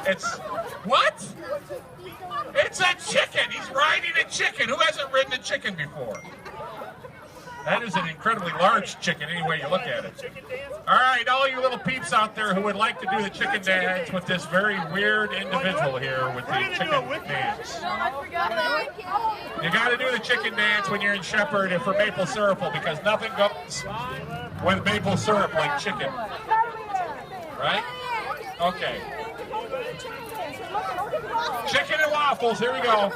It's what? It's a chicken. He's riding a chicken. Who hasn't ridden a chicken before? That is an incredibly large chicken any way you look at it. All right, all you little peeps out there who would like to do the chicken dance with this very weird individual here with the chicken dance. You got to do the chicken dance when you're in Shepherd and for maple syrup because nothing goes with maple syrup like chicken. Right? Okay. Chicken and waffles, here we go.